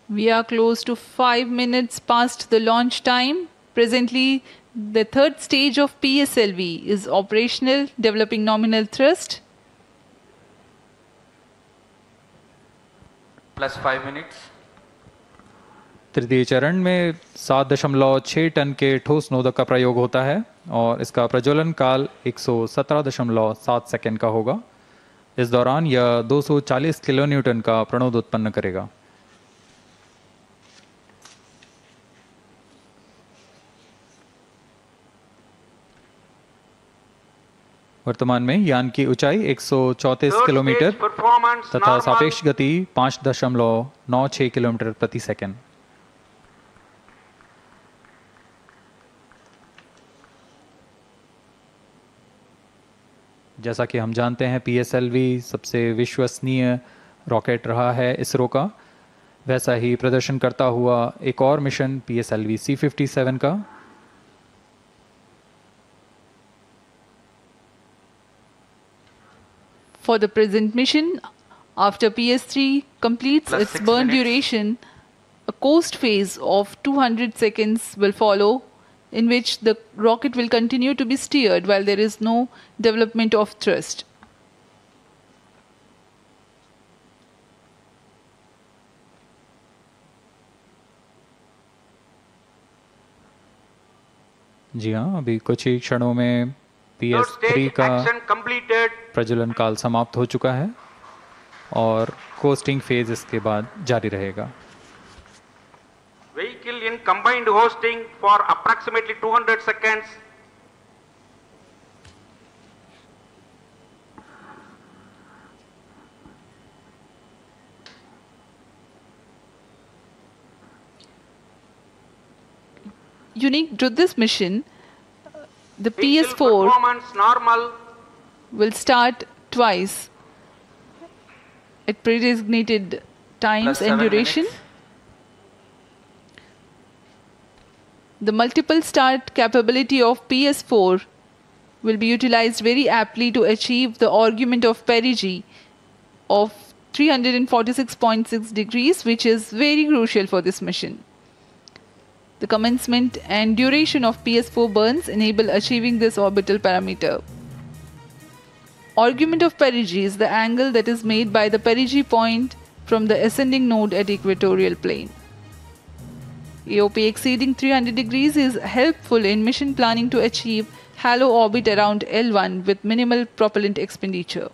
We are close to 5 minutes past the launch time. Presently, the third stage of PSLV is operational, developing nominal thrust. +5 minutes. तृतीय चरण में 7.6 ton के ठोस नोदक का प्रयोग होता है और इसका प्रज्वलन काल 117.7 सेकंड का होगा। इस दौरान यह 240 किलोन्यूटन का प्रणोद उत्पन्न करेगा। वर्तमान में यान की ऊंचाई 134 किलोमीटर तथा सापेक्ष गति 5.96 किलोमीटर प्रति सेकंड। जैसा कि हम जानते हैं PSLV सबसे विश्वसनीय रॉकेट रहा है इसरो का, वैसा ही प्रदर्शन करता हुआ एक और मिशन PSLV C57 का। For the present mission, after PS3 completes its burn duration, a coast phase of 200 seconds will follow, in which the rocket will continue to be steered while there is no development of thrust. जी हाँ, अभी कुछ ही क्षणों में PS3 का प्रज्वलन काल समाप्त हो चुका है और कोस्टिंग फेज इसके बाद जारी रहेगा। Vehicle in combined hosting for approximately 200 seconds. Unique to this mission, the PS4 will start twice at pre-designated times and duration. The multiple start capability of PS4 will be utilized very aptly to achieve the argument of perigee of 346.6 degrees, which is very crucial for this mission. The commencement and duration of PS4 burns enable achieving this orbital parameter. Argument of perigee is the angle that is made by the perigee point from the ascending node at equatorial plane. AOP exceeding 300 degrees is helpful in mission planning to achieve halo orbit around L1 with minimal propellant expenditure.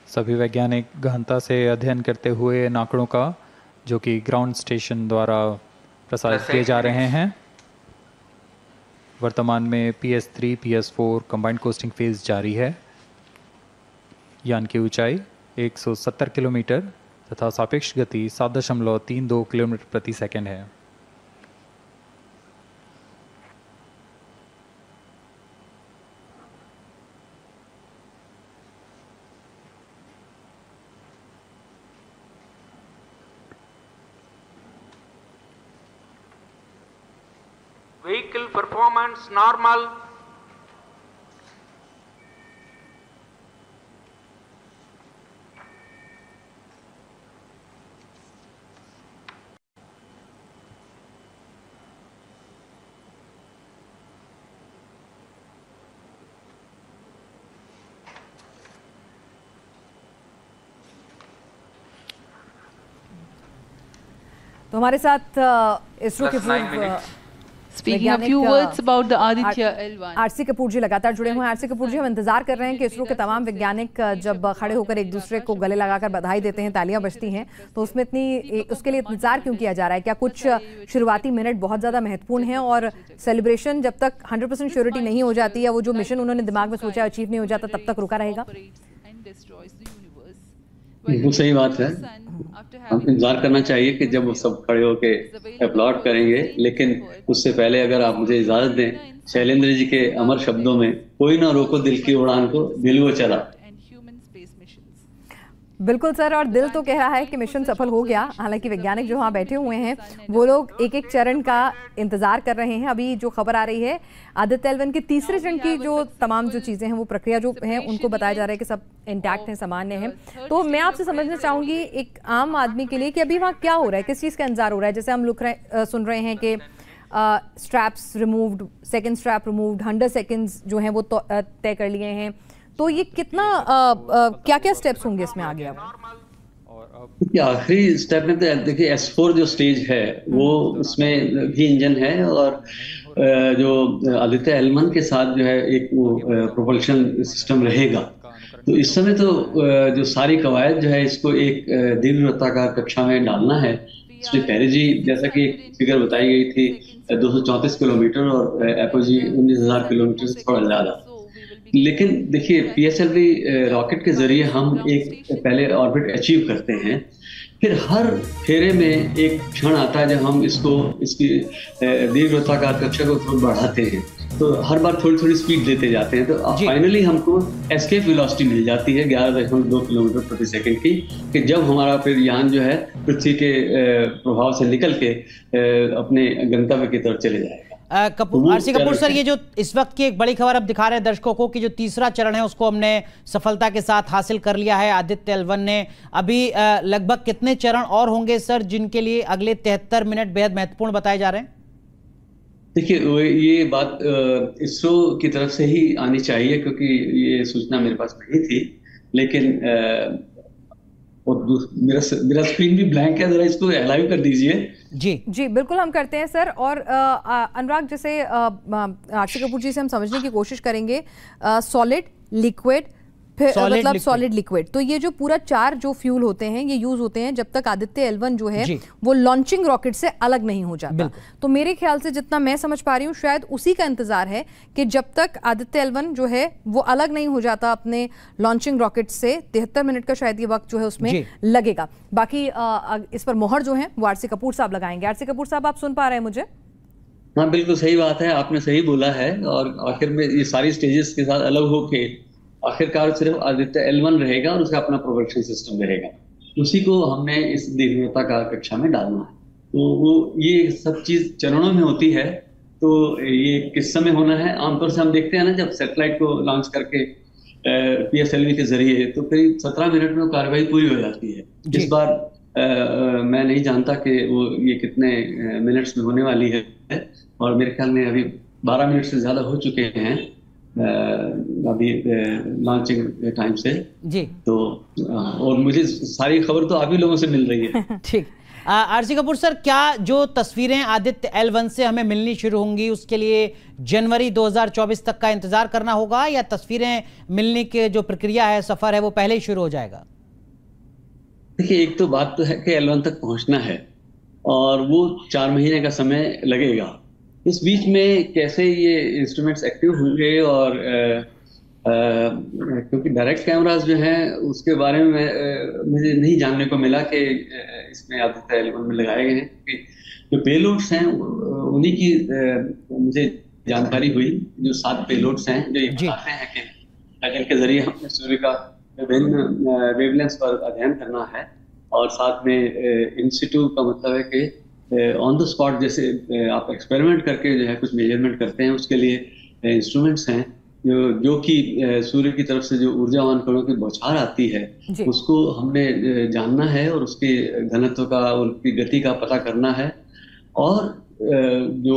सभी वैज्ञानिक गहनता से अध्ययन करते हुए इन आंकड़ों का, जो कि ग्राउंड स्टेशन द्वारा प्रसारित किए जा रहे हैं। वर्तमान में PS3 PS4 combined costing phase जारी है। यान की ऊंचाई 170 किलोमीटर तथा सापेक्ष गति 7.32 किलोमीटर प्रति सेकंड है। Vehicle performance normal. तो हमारे साथ इसरो के पूर्व Speaking a few words about the Aditya L1. RC Kapoor ji लगातार जुड़े हुए हैं। आरसी कपूर जी, हम इंतजार कर रहे हैं कि इसरो के तमाम वैज्ञानिक जब खड़े होकर एक दूसरे को गले लगाकर बधाई देते हैं, तालियां बजती हैं, तो उसमें उसके लिए इंतजार क्यों किया जा रहा है? क्या कुछ शुरुआती मिनट बहुत ज़्यादा महत्वपूर्ण हैं और सेलिब्रेशन जब तक 100% श्योरिटी नहीं हो जाती या वो जो मिशन उन्होंने दिमाग में सोचा अचीव नहीं हो जाता तब तक रुका रहेगा? बिल्कुल सही बात है। हम इंतजार करना चाहिए कि जब वो सब खड़े होके अपलॉड करेंगे, लेकिन उससे पहले अगर आप मुझे इजाजत दें, शैलेंद्र जी के अमर शब्दों में, कोई ना रोको दिल की उड़ान को, दिल वो चला। बिल्कुल सर, और दिल तो कह रहा है कि मिशन सफल हो गया। हालांकि वैज्ञानिक जो वहाँ बैठे हुए हैं वो लोग एक एक चरण का इंतजार कर रहे हैं। अभी जो खबर आ रही है आदित्य L1 के तीसरे चरण की जो तमाम जो चीज़ें हैं वो प्रक्रिया जो है उनको बताया जा रहा है कि सब इंटैक्ट हैं, सामान्य है। तो मैं आपसे समझना चाहूँगी एक आम आदमी के लिए कि अभी वहाँ क्या हो रहा है, किस चीज़ का इंतजार हो रहा है। जैसे हम सुन रहे हैं कि straps removed, second strap removed, 100 seconds जो हैं वो तय कर लिए हैं। तो ये कितना क्या क्या स्टेप्स होंगे इसमें आगे अब? आखिरी स्टेप में तो देखिए S4 जो स्टेज है वो उसमें भी इंजन है, और जो आदित्य L1 के साथ जो है एक वो प्रोपल्शन सिस्टम रहेगा। तो इस समय तो जो सारी कवायद जो है इसको एक दीर्घवृत्ताकार कक्षा में डालना है। इसमें पेरिजी जैसा कि एक फिगर बताई गई थी 234 किलोमीटर और एपोजी 19,000 किलोमीटर से थोड़ा ज्यादा। लेकिन देखिए PSLV रॉकेट के जरिए हम एक पहले ऑर्बिट अचीव करते हैं, फिर हर फेरे में एक क्षण आता है जब हम इसकी दीर्घवृत्ताकार कक्षा को थोड़ा बढ़ाते हैं। तो हर बार थोड़ी थोड़ी स्पीड देते जाते हैं, तो फाइनली हमको एस्केप वेलोसिटी मिल जाती है 11.2 किलोमीटर प्रति सेकंड की, कि जब हमारा फिर यान जो है पृथ्वी के प्रभाव से निकल के अपने गंतव्य की तरफ चले जाएगा। आरसी कपूर सर, ये जो इस वक्त की एक बड़ी खबर अब दिखा रहे हैं दर्शकों को कि जो तीसरा चरण है उसको हमने सफलता के साथ हासिल कर लिया है आदित्य L1 ने। अभी लगभग कितने चरण और होंगे सर जिनके लिए अगले 73 मिनट बेहद महत्वपूर्ण बताए जा रहे हैं? देखिए ये बात इसरो की तरफ से ही आनी चाहिए, क्योंकि ये सूचना मेरे पास नहीं थी। लेकिन और मेरा स्क्रीन भी ब्लैंक है, जरा इसको लाइव कर दीजिए। जी बिल्कुल हम करते हैं सर। और अनुराग, जैसे आरसी कपूर जी से हम समझने की कोशिश करेंगे सॉलिड, लिक्विड, फिर मतलब सॉलिड लिक्विड। तो ये जो पूरा 4 जो फ्यूल होते हैं ये यूज होते हैं जब तक आदित्य L1 जो है वो लॉन्चिंग रॉकेट से अलग नहीं हो जाता। तो मेरे ख्याल से जितना मैं समझ पा रही हूँ शायद उसी का इंतजार है कि जब तक आदित्य L1 जो है वो अलग नहीं हो जाता अपने लॉन्चिंग रॉकेट से। 73 मिनट का शायद ये वक्त जो है उसमें लगेगा। बाकी इस पर मोहर जो है वो आरसी कपूर साहब लगाएंगे। आरसी कपूर साहब, आप सुन पा रहे हैं मुझे? हाँ, बिल्कुल सही बात है, आपने सही बोला है। और आखिर में ये सारी स्टेजेस के साथ अलग होके आखिरकार सिर्फ आदित्य L1 रहेगा और उसका अपना प्रोपल्शन सिस्टम रहेगा। उसी को हमने इस दीर्घवृत्ताकार कक्षा में डालना है। तो वो ये सब चीज चरणों में होती है। तो ये किस समय होना है, आमतौर से हम देखते हैं ना, जब सैटेलाइट को लॉन्च करके PSLV के जरिए तो करीब 17 मिनट में कार्रवाई पूरी हो जाती है। इस बार मैं नहीं जानता कि वो ये कितने मिनट्स में होने वाली है, और मेरे ख्याल में अभी 12 मिनट से ज्यादा हो चुके हैं अभी लॉन्चिंग टाइम से जी। तो और मुझे सारी खबर तो आप ही लोगों से मिल रही है। ठीक। आरसी कपूर सर, क्या जो तस्वीरें आदित्य L1 से हमें मिलनी शुरू होंगी उसके लिए जनवरी 2024 तक का इंतजार करना होगा, या तस्वीरें मिलने की जो प्रक्रिया है, सफर है, वो पहले ही शुरू हो जाएगा? देखिए, एक तो बात तो है कि L1 तक पहुंचना है और वो 4 महीने का समय लगेगा। इस बीच में कैसे ये इंस्ट्रूमेंट्स एक्टिव होंगे, और क्योंकि डायरेक्ट कैमरास जो हैं उसके बारे में मुझे नहीं जानने को मिला कि इसमें आदित्य L1 में लगाए गए हैं, क्योंकि जो पेलोड्स हैं उन्हीं की मुझे जानकारी हुई। जो 7 पेलोड्स हैं जो ये बताते हैं कि जिनके जरिए हमने सूर्य का विभिन्न वेवलेंथ्स पर अध्ययन करना है, और साथ में इंसिटू का मतलब है कि ऑन द स्पॉट जैसे आप एक्सपेरिमेंट करके जो है कुछ मेजरमेंट करते हैं, उसके लिए इंस्ट्रूमेंट्स हैं जो कि सूर्य की तरफ से जो ऊर्जावान कणों की बौछार आती है उसको हमने जानना है, और उसके घनत्व का, उनकी गति का पता करना है। और जो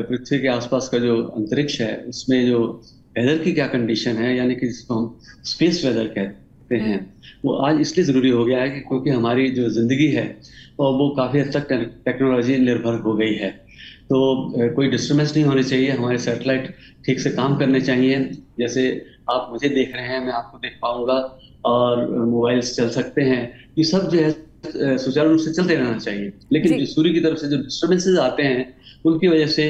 पृथ्वी के आसपास का जो अंतरिक्ष है उसमें जो वेदर की क्या कंडीशन है, यानी कि जिसको हम स्पेस वेदर कहते हैं, वो आज इसलिए जरूरी हो गया है कि क्योंकि हमारी जो जिंदगी है और वो काफी हद तक टेक्नोलॉजी निर्भर हो गई है। तो कोई डिस्टर्बेंस नहीं होनी चाहिए, हमारे सैटेलाइट ठीक से काम करने चाहिए। जैसे आप मुझे देख रहे हैं, मैं आपको देख पाऊंगा, और मोबाइल्स चल सकते हैं। ये सब जो है सुचारू रूप से चलते रहना चाहिए। लेकिन सूर्य की तरफ से जो डिस्टर्बेंसेज आते हैं उनकी वजह से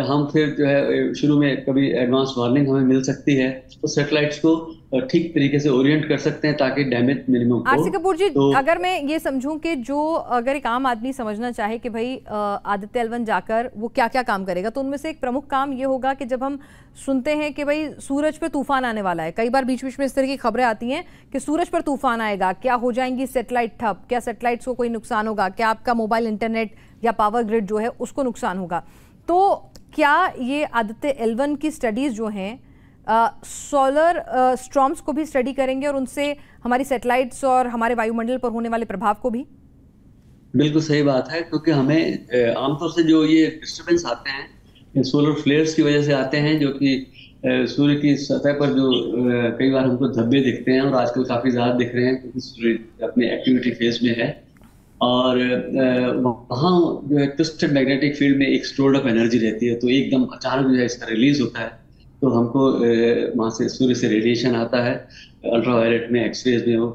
हम फिर जो है शुरू में कभी एडवांस वार्निंग हमें मिल सकती है, तो सैटेलाइट्स को ठीक तरीके से ओरिएंट कर सकते हैं ताकि डैमेज मिनिमम हो। आरसी कपूर जी, तो अगर मैं ये समझूं कि जो अगर एक आम आदमी समझना चाहे कि भाई आदित्य L1 जाकर वो क्या क्या काम करेगा, तो उनमें से एक प्रमुख काम ये होगा कि जब हम सुनते हैं कि भाई सूरज पे तूफान आने वाला है, कई बार बीच बीच में इस तरह की खबरें आती हैं कि सूरज पर तूफान आएगा, क्या हो जाएंगी सैटेलाइट ठप, क्या सैटेलाइट्स को कोई नुकसान होगा, क्या आपका मोबाइल इंटरनेट या पावर ग्रिड जो है उसको नुकसान होगा, तो क्या ये आदित्य L1 की स्टडीज जो हैं सोलर स्टॉर्म्स को भी स्टडी करेंगे और उनसे हमारी सैटेलाइट्स और हमारे वायुमंडल पर होने वाले प्रभाव को भी? बिल्कुल सही बात है, क्योंकि हमें आमतौर से जो ये डिस्टरबेंस आते हैं सोलर फ्लेयर्स की वजह से आते हैं, जो कि सूर्य की सतह पर जो कई बार हमको धब्बे दिखते हैं और आजकल काफी ज्यादा दिख रहे हैं क्योंकि सूर्य अपने एक्टिविटी फेज में है। और वहाँ जो है ट्विस्टेड मैग्नेटिक फील्ड में एक स्टोर्ड अप एनर्जी रहती है, तो एकदम अचानक जो है इसका रिलीज होता है, तो हमको वहाँ से सूर्य से रेडिएशन आता है, अल्ट्रावायलेट में, एक्सरेज में हो,